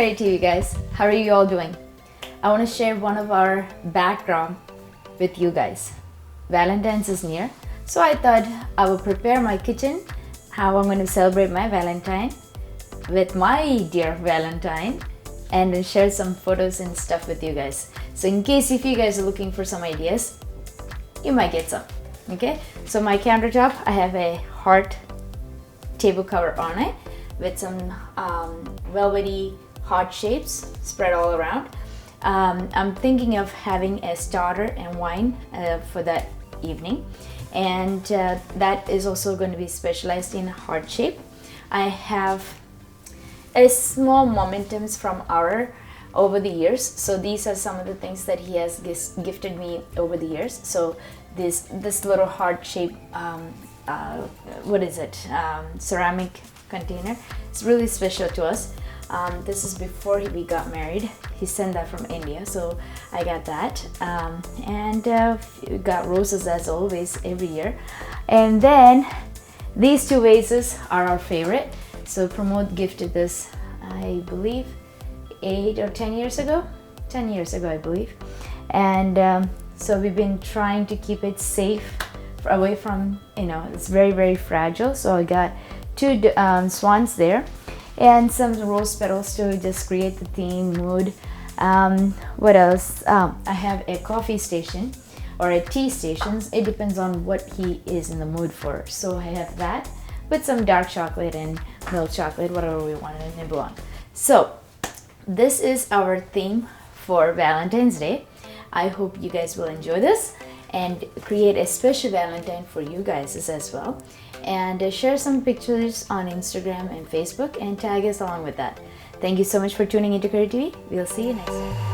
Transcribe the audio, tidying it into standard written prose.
Creative TV guys, how are you all doing? I want to share one of our background with you guys. Valentine's is near, so I thought I will prepare my kitchen, how I'm going to celebrate my Valentine with my dear Valentine, and then share some photos and stuff with you guys. So in case if you guys are looking for some ideas, you might get some. Okay, so my countertop, I have a heart table cover on it with some velvety heart shapes spread all around. I'm thinking of having a starter and wine for that evening, and that is also going to be specialized in heart shape. I have a small momentums from our over the years, so these are some of the things that he has gifted me over the years. So this little heart shape what is it, ceramic container, it's really special to us. This is before we got married. He sent that from India, so I got that, and got roses as always every year. And then these two vases are our favorite. So Pramod gifted this, I believe 8 or 10 years ago. 10 years ago, I believe. And so we've been trying to keep it safe away from, it's very fragile. So I got two swans there and some rose petals to just create the theme mood. What else? I have a coffee station or a tea station. It depends on what he is in the mood for. So I have that with some dark chocolate and milk chocolate, whatever we want to nibble on. So this is our theme for Valentine's Day. I hope you guys will enjoy this and create a special Valentine for you guys as well, and share some pictures on Instagram and Facebook and tag us along with that. Thank you so much for tuning into Creative TV. We'll see you next time.